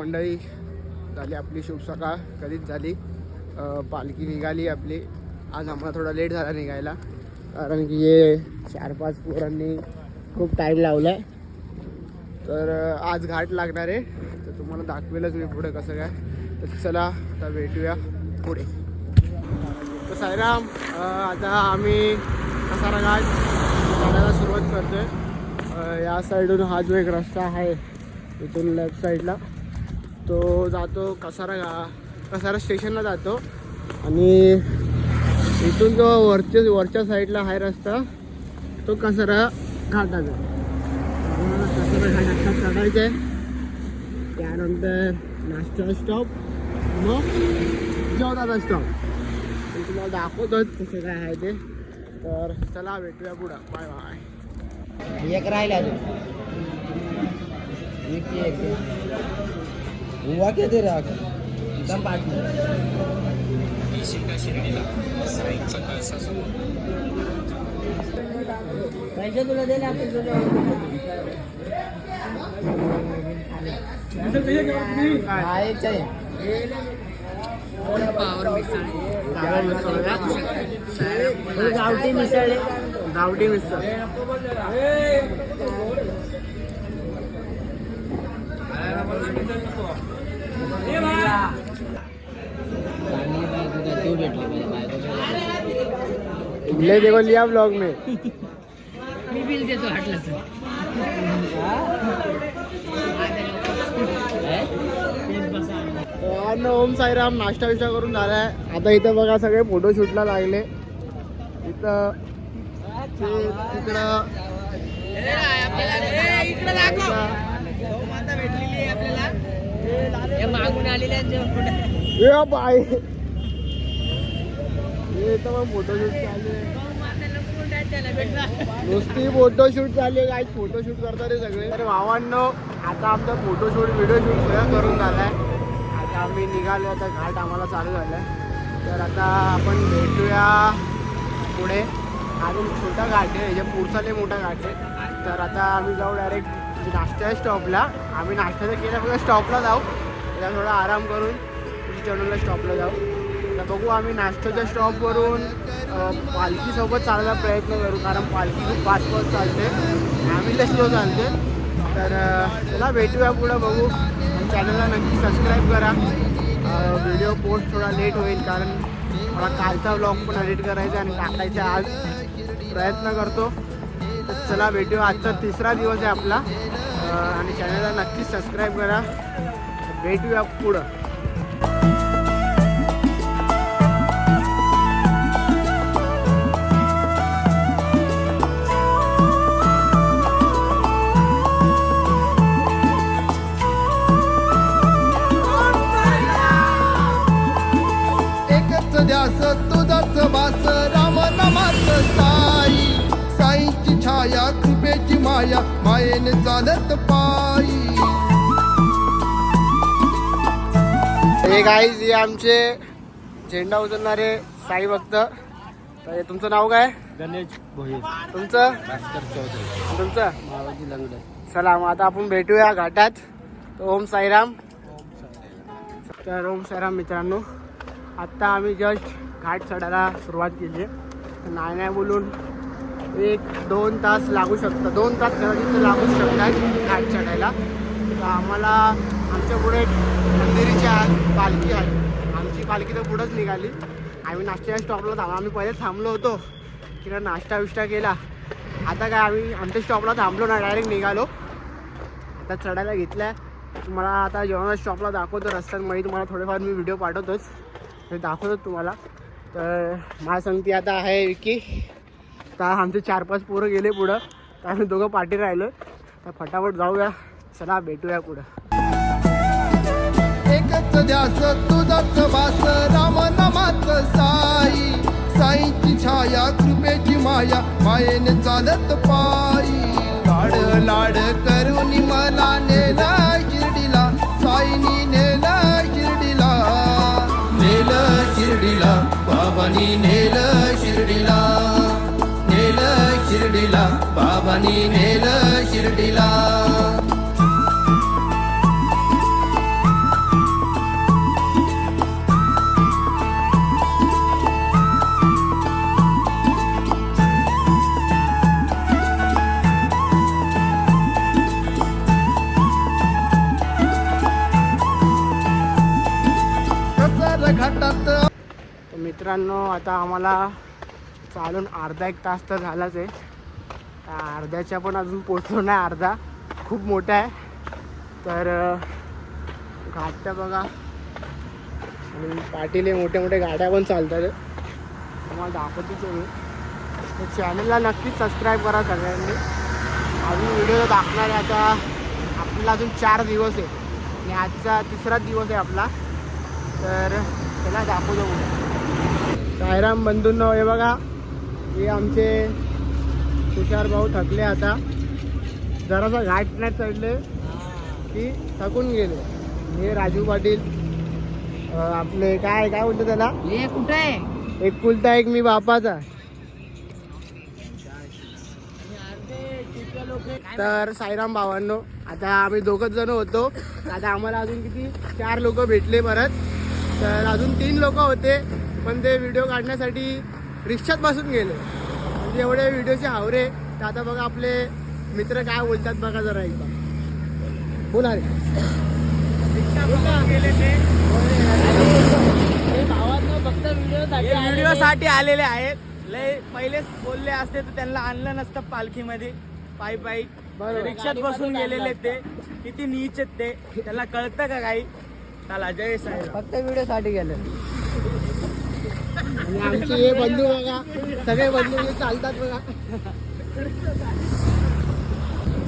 मंडळी, झाली आपली शुभ सकाळ कधीच झाली. पालखी निघाली आपली. आज आम्हाला थोडा लेट झाला निघायला, कारण की हे 4-5 पोरांनी खूप टाईम लावला आहे. तर आज घाट लागणार आहे, तर तुम्हाला दाखवेलच मी पुढे कसं काय. तर चला आता भेटूया पुढे. तर साईराम, आता आम्ही कसारा घाट चढायला सुरुवात करतोय. या साईडून हा जो एक रस्ता आहे इथून लेफ्ट साईडला तो जातो कसारा स्टेशनला जातो. आणि इथून जो वरच्या साईडला आहे रस्ता तो कसारा घाटाचा. कसारा घाट आता चढायचा आहे, त्यानंतर नाश्ता स्टॉप, मग जेवणाचा स्टॉप. तुम्हाला दाखवतोच कसं काय आहे ते. तर चला भेटूया पुढं. Bye bye. एक राहिला हुआ क्या दे रहा एकदम पैसे तुला दिले आपण गावठी मिसळ. गावठी मिसळ. ले देखो लिया ब्लॉग में. मी बिल देतो हटलं ओम साईराम. नाश्ता विष्टा करून झालाय. आता इथं बघा सगळे फोटोशूटला लागले. इथं तिकडं मागून आलेल्या बाय. इथं मग फोटोशूट चालू आहे. नुसती फोटोशूट चालू आहे. काय फोटोशूट करतात रे सगळे. तर भावांनो, आता आमचा फोटोशूट व्हिडिओशूट सगळं करून झालाय. आता आम्ही निघालो. आता घाट आम्हाला चालू झालाय. तर आता आपण भेटूया पुढे. अजून छोटा घाट आहे, याच्या पुढचा लय मोठा घाट आहे. तर आता आम्ही जाऊ डायरेक्ट नाश्त्याच्या स्टॉपला. आम्ही नाश्त्याचं केलं फक्त स्टॉपला जाऊ, त्याला थोडा आराम करून चढूनला स्टॉपला जाऊ. तर बघू आम्ही नाश्त्याच्या स्टॉपवरून पालखीसोबत चालायला प्रयत्न करू, कारण पालखी खूप फास्ट चालते, आम्ही तर स्लो चालते. तर त्याला भेटूया पुढं. बघू. चॅनलला नक्की सबस्क्राईब करा. व्हिडिओ पोस्ट थोडा लेट होईल, कारण मला कालचा व्लॉग पण एडिट करायचा आणि टाकायचा. आज प्रयत्न करतो. तर चला भेटूया. आजचा 3रा दिवस आहे आपला. आणि चॅनलला नक्की सबस्क्राईब करा. भेटूया पुढं. ध्यास तुझाच वास राम नामाच साई. साईची छाया कृपेची माया मायेने चालत पायी. हे गाईज, हे आमचे झेंडा उचलणारे साई भक्त. तर तुमचं नाव काय? गणेश भोईर. तुमचं? भास्कर चौधरी. तुमचं? मावजी लंगडे. चला मग आता आपण भेटूया घाटात. तर ओम साईराम. तर ओम साईराम मित्रांनो, आत्ता आम्ही जस्ट घाट चढायला सुरुवात केली आहे. तर नाही बोलून 1-2 तास लागू शकतात. 2 तास कदाचित लागू शकतात घाट चढायला. तर आम्हाला आमच्या पुढे मंदिरीची पालखी आहे. आमची पालखी तर पुढंच निघाली. आम्ही नाश्त्याच्या स्टॉपला आम्ही पहिले थांबलो होतो, तिकडे नाश्ता विष्टा केला. आता काय आम्ही आमच्या स्टॉपला थांबलो ना, डायरेक्ट निघालो. आता चढायला घेतला आहे. तुम्हाला आता जेवणाच्या स्टॉपला दाखवतो रस्त्यांमध्ये. तुम्हाला थोडेफार मी व्हिडिओ पाठवतोच, ते दाखवतो तुम्हाला. तर माझ्या संगती आता आहे विकी. तर आमचे 4-5 पोरं गेले पुढं, तर आम्ही दोघं पाठी राहिलो. तर फटाफट जाऊया. चला भेटूया पुढं. एकच ध्यास तुझाच वास राम नामाच साई. साईची छाया कृपेची माया मायेने चालत पायी. लाड लाड करून मला नेला शिर्डीला. साईनी नेला शिर्डीला. नेलं शिर्डीला बाबांनी नेलं शिर्डीला. नेलं शिर्डीला बाबांनी नेलं शिर्डीला. मित्रांनो आता आम्हाला चालून अर्धा एक तास तर झालाच आहे. अर्ध्याच्या पण अजून पोचलो नाही. अर्धा खूप मोठा आहे. तर घाट तर बघा आणि पाटील मोठ्या मोठ्या गाड्या पण चालतात. तुम्हाला दाखवतोच मी. तर चॅनलला नक्कीच सबस्क्राईब करा सगळ्यांनी. अजून व्हिडिओ दाखवणार आहे. आता आपल्याला अजून 4 दिवस आहे आणि आजचा 3रा दिवस आहे आपला. तर त्याला दाखवतो. साईराम बंधूंनो हे बघा, हे आमचे तुषार भाऊ थकले. आता जरासा घाट नाही चढले की थकून गेले. हे राजू पाटील आपले काय काय बोलतो त्याला, हे कुठे आहे? एक कुलता एक मी बापाचा. तर साईराम भावांनो, आता आम्ही 2च जण होतो. आता आम्हाला अजून किती 4 लोक भेटले परत. तर अजून 3 लोक होते पण ते व्हिडिओ काढण्यासाठी रिक्षात बसून गेले. म्हणजे एवढे व्हिडिओचे हावरे. तर आता बघा आपले मित्र काय बोलतात बघा जरा एकदा. बोला रे. फक्त व्हिडिओसाठी आलेले आहेत. लय पहिलेच बोलले असते तर त्यांना आणलं नसतं पालखीमध्ये. पायी पायी रिक्षात बसून गेलेले ते. किती नीच आहेत ते, त्याला कळतं का काही? चला जय साईराम. फक्त व्हिडिओसाठी गेले. आणि आमचे हे बंधू बघा, सगळे बंधू चालतात बघा.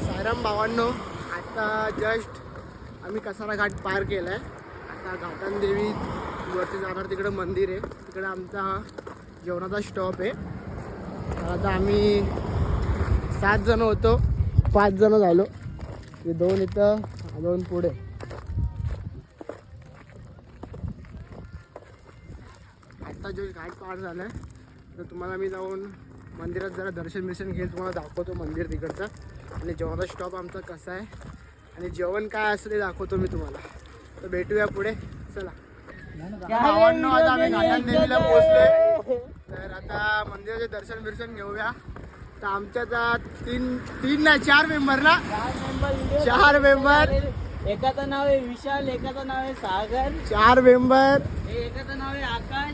साईराम भावांनो, आता जस्ट आम्ही कसारा घाट पार केलाय. आता घाटांदेवी वरती जाणार, तिकडं मंदिर आहे. तिकडं आमचा हा जेवणाचा स्टॉप आहे. आता आम्ही 7 जण होतो, 5 जण झालो. 2 इथं, 2 पुढे. आता जो घाट पार झाला आहे तर तुम्हाला मी जाऊन मंदिरात जरा दर्शन घेईल. तुम्हाला दाखवतो मंदिर तिकडचं आणि जेवणाचा स्टॉप आमचा कसा आहे आणि जेवण काय असं ते दाखवतो मी तुम्हाला. तर भेटूया पुढे. चला भावांनो, आता आम्ही घाटांदेवीला पोहोचलोय. तर आता मंदिराचे दर्शन घेऊया. तर आमच्या 4 मेंबर ना, 4 मेंबर. एकाचं नाव आहे विशाल, एकाचं नाव आहे सागर, 4 मेंबर एकाचं नाव आहे आकाश.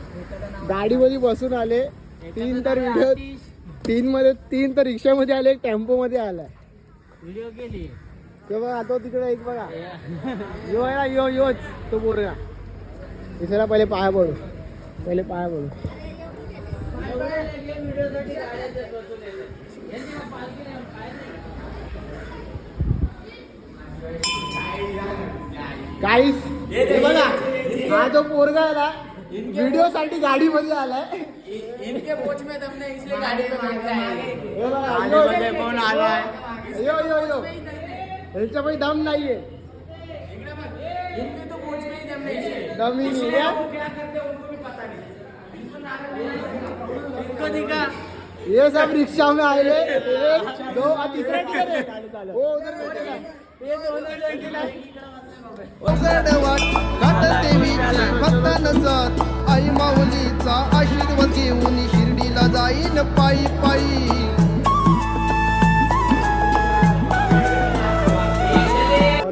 गाडीमध्ये बसून आले. 3 तर व्हिडिओ, 3 मध्ये 3 तर रिक्षामध्ये आले, एक टेम्पो मध्ये आलाय. व्हिडिओ केली तेव्हा आता तिकडे एक बघा, योच तो पोरगा. तिसरा पहिले पाया पडू. काहीच हे बघा, हा जो पोरगा आला व्हिडिओ साठी गाडी मध्ये आलाय. इनके पोच में दम नहीं इसलिए गाड़ी में बैठ रहा है. हे बघा, गाडीमध्ये कोण आलाय? यो ह्याच्या पण दम नाहीये. इनके तो पोच में ही दम नहीं है. दम ही नाही है. वो क्या करते हैं उनको भी पता नहीं. इनको दिखा ये सब रिक्शा में आए. 1 2 तीसरा टिकट है. वो उधर बैठेगा. ये दोनों उघडवाट घाटदेवीची भक्तांसर आई माऊलीचा आशीर्वाद घेऊन शिर्डीला जाईन पायी पायी.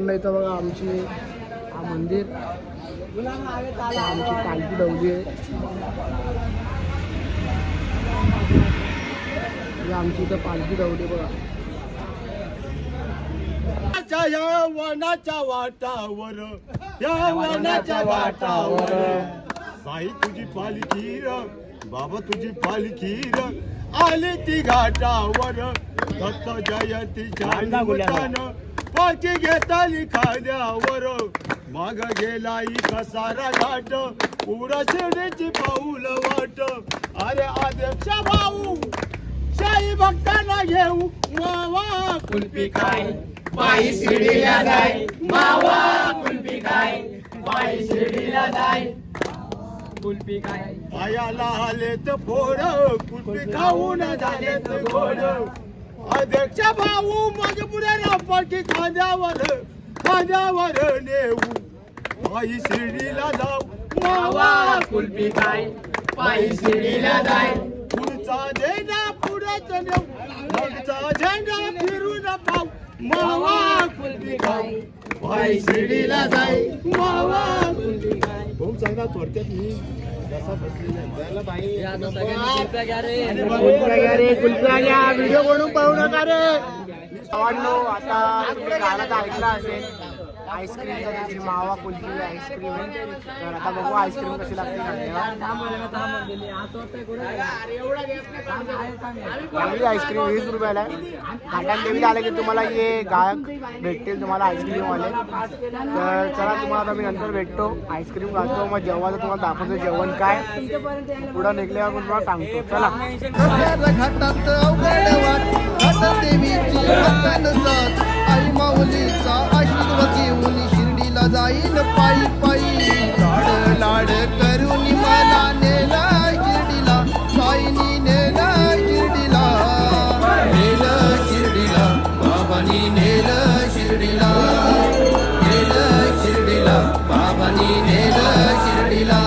नाही तर बघा आमची हा मंदिर, आमची पालखी दौडी आहे. आमची इथं पालखी दौडी बघा. या वनाच्या वाटावर, या वनाच्या वाटावर साई तुझी पालखी र, बाबा तुझी पालखी र, आली ती घाटावर. दत्त जयंतीच्या निमित्तानं पालखी घेताली खांद्यावर. माग गेलाई कसारा घाट, पुढं शिर्डीची पाऊल वाट. अरे आदर्श भाऊ शाही भक्तांना घेऊ मावा कुल्फी खाय, पायी शिर्डीला जाय. मावा कुल्फी खाय, पायी शिर्डीला जाय. कुल्फी खाय, पायाला आलेत फोड, कुल्फी खाऊन झालेत गोड. अध्यक्ष भाऊ माझ्या पुढे पालखी खांद्यावर नेऊ. पायी शिर्डीला जाऊ. मावा कुल्फी खाय, पायी शिर्डीला जाय. पुढचा झेंडा पुढेच नेऊ, मागचा झेंडा फिरून पाहू. मावा कुल्फी खाय, पायी शिर्डीला जाई मावा कुलपी गाय. भाऊ सांगा थोडक्यात मी जसा बसलेला आहे. त्याला बाई कुल्फ्या घ्या रे, कुल्फ्या घ्या. व्हिडिओ बनवून पाहू नका रे. भावांनो, आता तुम्ही गाणं तर ऐकलं असेल, आईस्क्रीमचा त्याची मावा कुल्फी आईस्क्रीम आहे. तर आता बघू आईस्क्रीम कशी लागते चांगली आईस्क्रीम 20 रुपयाला आहे. घाटान देवीला आलं की तुम्हाला हे गायक भेटतील तुम्हाला आईस्क्रीम वाले. तर चला तुम्हाला आता मी नंतर भेटतो, आईस्क्रीम खातो, मग जेवणाचं तुम्हाला दाखवतो जेवण काय पुढं निघल्यावर मी तुम्हाला सांगतो. चला. रस्त्याला घाटात अवघड वाट घाट देवीची भक्तान साथ आई माऊलीचा आशीर्वाद घेऊन शिर्डीला जाईल पायी पायी. लाड लाड करून मला नेला शिर्डीला साईनी नेला शिर्डीला नेलं शिर्डीला बाबांनी नेलं शिर्डीला नेलं शिर्डीला बाबांनी नेलं शिर्डीला.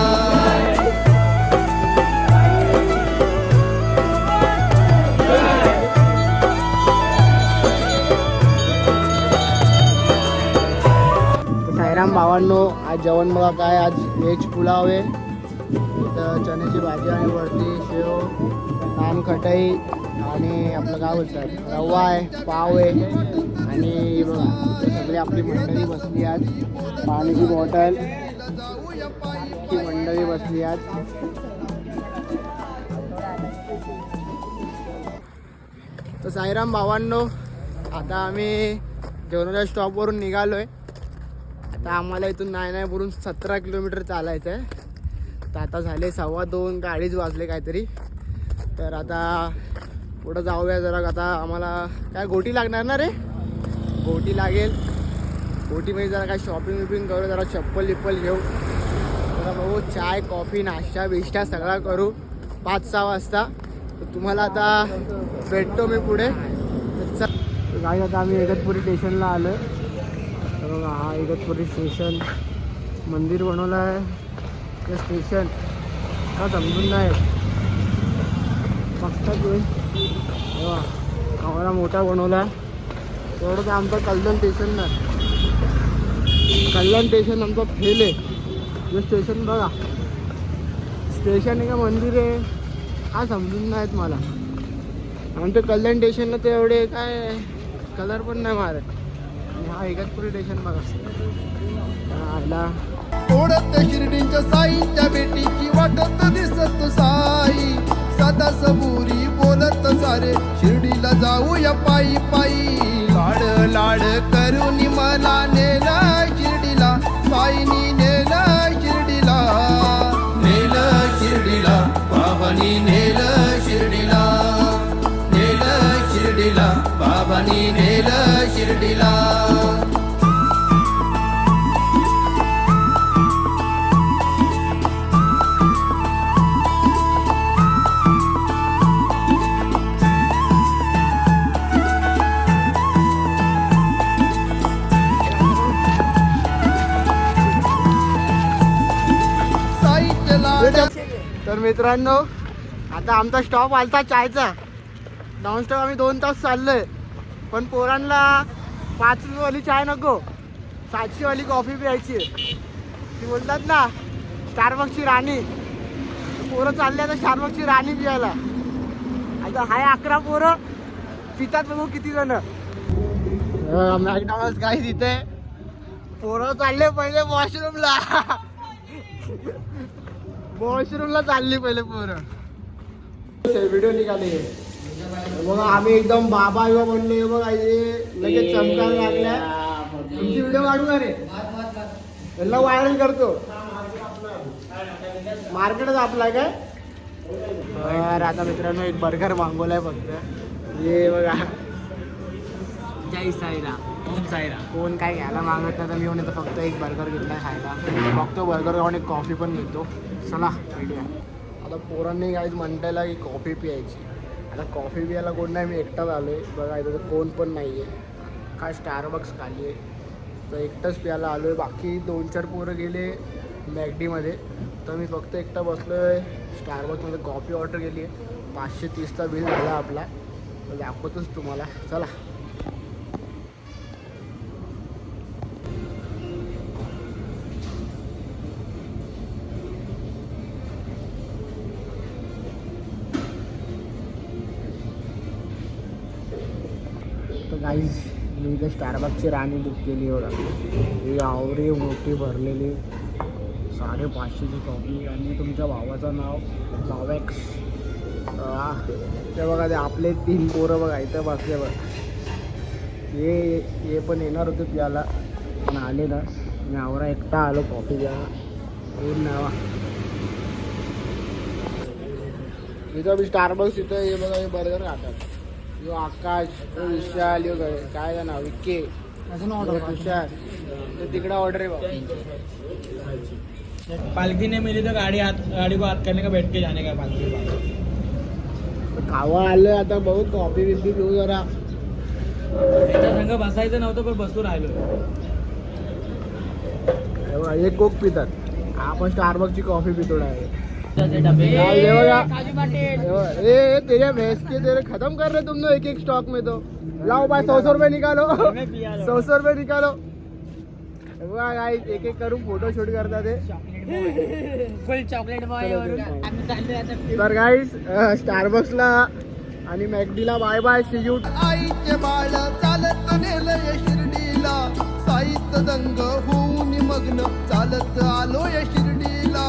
साईराम भावांनो, आज जेवण बघा काय, आज व्हेज पुलाव आहे, इथं चण्याची भाजी आणि वरती शेव, नान खटाई आणि आपलं काय बोलतात रवा आहे, पाव आहे आणि बघा सगळी आपली मंडळी बसली आज. पाण्याची बॉटल ही मंडळी बसली आज. तर साईराम भावांनो, आता आम्ही जेवणाच्या स्टॉपवरून निघालो आहे. आता आम्हाला इथून नाही भरून 17 किलोमीटर चालायचं आहे. तर आता झाले 2:15 का 2:30 वाजले काहीतरी. तर आता पुढं जाऊया जरा. आता आम्हाला काय गोटी लागणार ना रे, गोटी लागेल. गोटीमध्ये जरा काय शॉपिंग विपिंग करू, जरा चप्पल विप्पल घेऊ, जरा बघू चाय कॉफी नाश्ता बिष्टा सगळा करू 5-6 वाजता. तर तुम्हाला आता भेटतो मी पुढे. काय आता आम्ही इगतपुरी स्टेशनला आलो. बघा हा इगतपुरी स्टेशन, मंदिर बनवलं आहे ते स्टेशन का समजून नाही फक्त बघा आम्हाला मोठा बनवला. तेवढं तर आमचं कल्याण स्टेशन नाही, कल्याण स्टेशन आमचं फेल आहे. हे स्टेशन बघा, स्टेशन आहे का मंदिर आहे काय समजून नाहीत मला. आमचं कल्याण स्टेशनला ते एवढे काय कलर पण नाही मारत. हा इगतपुरी स्टेशन बघा. ओढत शिर्डीच्या साईच्या भेटीची वाटत दिसत साई सदा सबुरी बोलत सारे शिर्डीला जाऊया पायी पायी. लाड लाड करून मला नेला शिर्डीला साईनी नेला शिर्डीला नेलं शिर्डीला बाबांनी नेलं शिर्डीला नेलं शिर्डीला बाबांनी नेलं शिर्डीला. तर मित्रांनो, आता आमचा स्टॉप आलता चायचा. डाऊन स्टॉप आम्ही 2 तास चाललोय, पण पोरांना 5 रुपयेवाली चाय नको, 700 वाली कॉफी प्यायची. ती बोलतात ना स्टारबक्सची राणी. पोरं चालले आता स्टारबक्सची राणी पियाला. आता हाय 11 पोरं पितात, बघू किती जण. मॅकडॉनल्ड काय तिथे पोरं चालले पहिले वॉशरूमला. वॉशरूमला चालली पहिले पोरं. व्हिडिओ निघाले बघा, आम्ही एकदम बाबा बिबा बनले बघा. लगेच चमकायला लागल्या. तुमची व्हिडिओ काढू का रे, त्यांना व्हायरल करतो. मार्केटच आपला काय. तर आता मित्रांनो एक बर्गर मागवलाय फक्त. हे बघा, जय साईराम, ओम साईराम. कोण काय घ्यायला मागत नाही तर मी म्हणून फक्त एक बर्गर घेतलाय खायला. बघतो बर्गर खाऊन एक कॉफी पण घेतो. चला व्हिडिओ. आता पोरांनी काहीच म्हणतायला की कॉफी प्यायची. आता कॉफी प्यायला कोण नाही, मी एकटाच आलो आहे. बघा इथं तर कोण पण नाही आहे. काय स्टारबक्स खाली आहे तर एकटाच प्यायला आलो आहे. बाकी 2-4 पोरं गेले मॅगडीमध्ये, तर मी फक्त एकटा बसलो आहे स्टारबक्समध्ये. कॉफी ऑर्डर केली आहे, 530चा बिल झाला आपला. तर दाखवतोच तुम्हाला. चला. काहीच मी इथे स्टारबक्सची राणी बुक केली बघा. ही आवरी मोठी भरलेली 550ची कॉफी आणि तुमच्या भावाचं नाव भावेक्स. ते बघा ते आपले 3 पोरं बघा इथं बसले बघ. हे पण येणार होते प्याला पण आले ना. मी आवरा एकटा आलो कॉफी घ्यायला. येऊन नावा इथं मी स्टारबक्स इथं हे बघा हे बर्गर खातात. यो आकाश, यो विशाल, यो काय का नाव विके अजून ऑर्डर तुषार तिकडे ऑर्डर आहे बघा. पालखी नहीं मिली तो गाड़ी को हाथ करने का, बैठ के जाने का पालखी. खावा आलं आता बहुत कॉफी बिफी पिऊ जरा. त्याच्या संग बसायचं नव्हतं पण बसून राहिलो. एक कोक पितात. आपण स्टारबक्सची कॉफी पितो आहे. तेरे भैंस के तेरे खत्म कर रहे तुम लोग एक स्टॉक में. तो लाओ भाई 100 रुपये निकालो. 100 रुपये निकालो. एक करून फोटो शूट करतात ते. Full chocolate boy. तर गाईस स्टारबक्सला आणि मॅकडीला बाय बाय. See you. आईचे बाळ चालत नेलंय शिर्डीला, साहित्य दंग होऊन मग्न चालत आलोय शिर्डीला.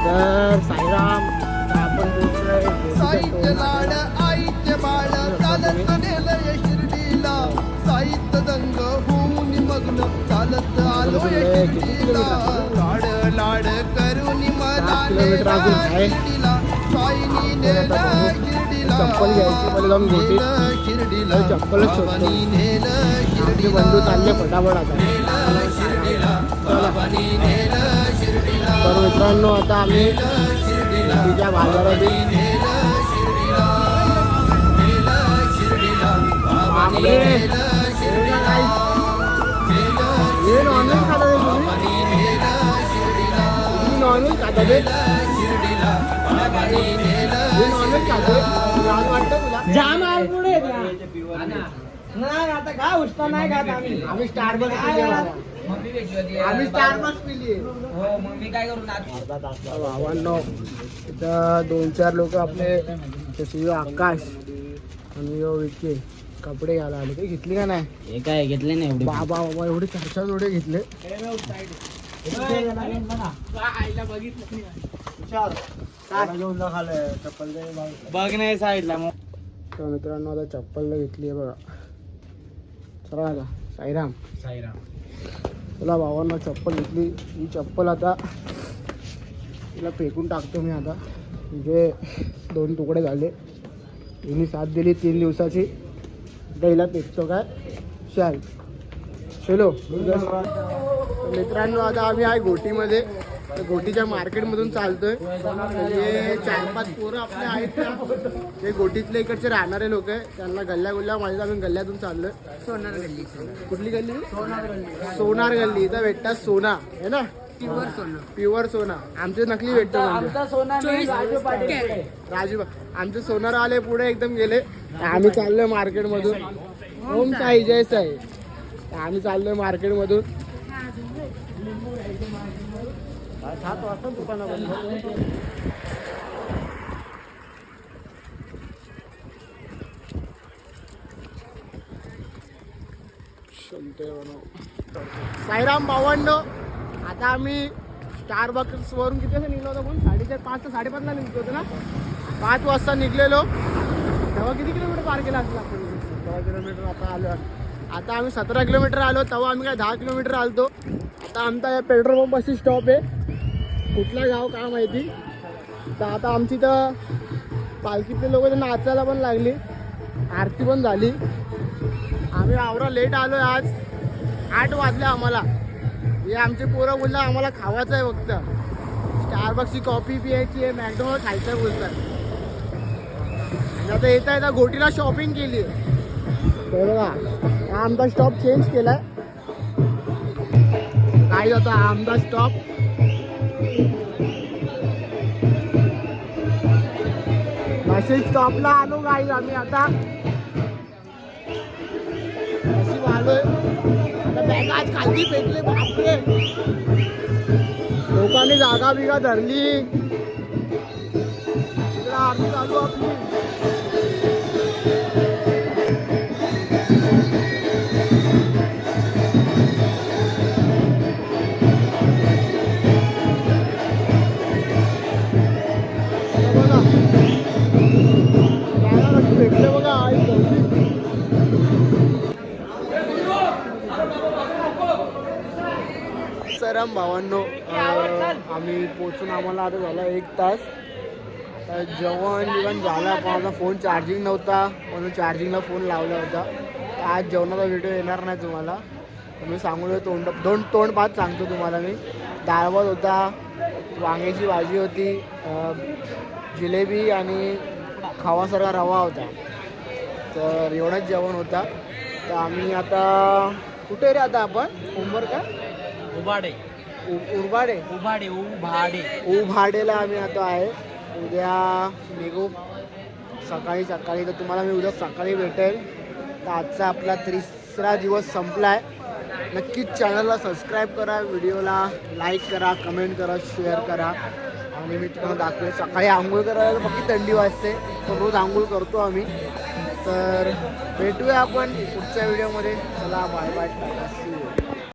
तर साईराम आपण पोहोचलोय साहित्य लाड आईचे बाळ चालत नेलंय शिर्डीला, साहित्य दंग होऊन मग्न चालत आलोय शिर्डीला. लाड लाड करून मला नेला शिर्डीला, साईनी नेला शिर्डीला. चप्पल घ्यायची मला जाऊन गोटी शिर्डीला चप्पलच शोधतो. नेलं आमचे शिर्डीला, बंधू चालले फटाफट आता. नेलं शिर्डीला, बाबांनी नेलं शिर्डीला. तर मित्रांनो आता आम्ही शिर्डीला तिच्या बाजारात नेलं शिर्डीला, नेलं शिर्डीला, बाबांनी बापरे. नेलं शिर्डीला, हे नॉनव्हेज खाता ते तुम्ही? तुम्ही नॉनव्हेज खाता ते? हे नॉनव्हेज खाते लाज वाटतं तुला? जाम आहे पुढे नाही आता काय उष्टा नाही खात आम्ही. आम्ही स्टारबक्स पिली आहे बाबा. मम्मी भेटली होती. आम्ही स्टारबक्स पिली आहे. हो मम्मी काय करून आज भावांनो इथं 2-4 लोक आपले तसे यो आकाश आणि यो विके कपडे घ्यायला आले. ते घेतली का नाही? हे काय घेतले नाही एवढे. बाबा बाबा एवढे 4 जोडे घेतले. बघ नाही साईडला मग. तर मित्रांनो आता चप्पल घेतली आहे बघा. चला आता साईराम चला भावांना चप्पल घेतली. ही चप्पल आता तिला फेकून टाकतो मी. आता तिचे 2 तुकडे झाले. हिने साथ दिली 3 दिवसाची. आता हिला फेकतो काय शाल चलो. मित्रांनो आता आम्ही आहे गोटीमध्ये. तर गोटीच्या मार्केटमधून चालतोय. म्हणजे 4-5 पोरं आपले आहेत ना जे गोटीतले इकडचे राहणारे लोक आहे. त्यांना गल्ल्या गुल्ल्या माझ्या आम्ही गल्ल्यातून चाललोय. सोनार गल्ली. कुठली गल्ली? सोनार गल्ली. इथं भेटतात सोना आहे ना, प्युअर सोना. आमचे नकली भेटतो म्हणजे राजू. आमचे सोनार आले पुढे एकदम गेले. आम्ही चाललोय मार्केटमधून. ओम साई जय साई. आम्ही चाललोय मार्केटमधून. 7 वाजता दुकानामध्ये. साईराम भावांनो आता आम्ही स्टारबक्स वरून किती वाजता निघलो होतो पण 4:30 ते 5:30ला निघतो होतो ना. 5 वाजता निघलेलो तेव्हा किती किलोमीटर पार केला असेल आपण? 17 किलोमीटर. आता आलो. आता आम्ही 17 किलोमीटर आलो. तेव्हा आम्ही काय 10 किलोमीटर आलतो. आता आमचा या पेट्रोल पंपाशी स्टॉप आहे. कुठला गाव काय माहिती. तर आता आमची तर पालखीतले लोक नाचायला पण लागली. आरती पण झाली. आम्ही आवरा लेट आलो आज. 8 वाजले आम्हाला. हे आमचे पोरं बोललं आम्हाला खावायचं आहे फक्त. स्टारबक्सची कॉफी पियायची आहे, मॅकडोनल्ड खायचं आहे बोलतात. आता येता येता गोटीला शॉपिंग केली. बघा आमचा स्टॉप चेंज केलाय. काय होता आमचा स्टॉप. नाशिक स्टॉपला आलो गाईज आम्ही. आता आलोय. आता बॅग आज खाली फेकले बापरे. लोकांनी जागा बिगा धरली. इकडे आरती चालू आपली. गरम भावांनो. आम्ही पोचून आम्हाला आता झाला 1 तास. तर जेवण झालं पण माझा फोन चार्जिंग नव्हता म्हणून चार्जिंगला फोन लावला होता. तर आज जेवणाचा व्हिडिओ येणार नाही तुम्हाला. तर मी सांगू तोंड भात सांगतो तुम्हाला मी. डाळ भात होता, वांग्याची भाजी होती, जिलेबी आणि खावासारखा रवा होता. तर एवढंच जेवण होता. तर आम्ही आता कुठे रे आता आपण उंबर का उभाडे उभाडेला आम्ही आता आहे. उद्या निघू सकाळी. तर तुम्हाला मी उद्या सकाळी भेटेल. तर आजचा आपला 3रा दिवस संपला आहे. नक्कीच चॅनलला सबस्क्राईब करा, व्हिडिओला लाईक करा, कमेंट करा, शेअर करा. आणि मी तुम्हाला दाखवेन सकाळी आंघोळ करायला फक्त थंडी वाजते पण रोज आंघोळ करतो आम्ही. तर भेटूया आपण पुढच्या व्हिडिओमध्ये. चला बाय बाय.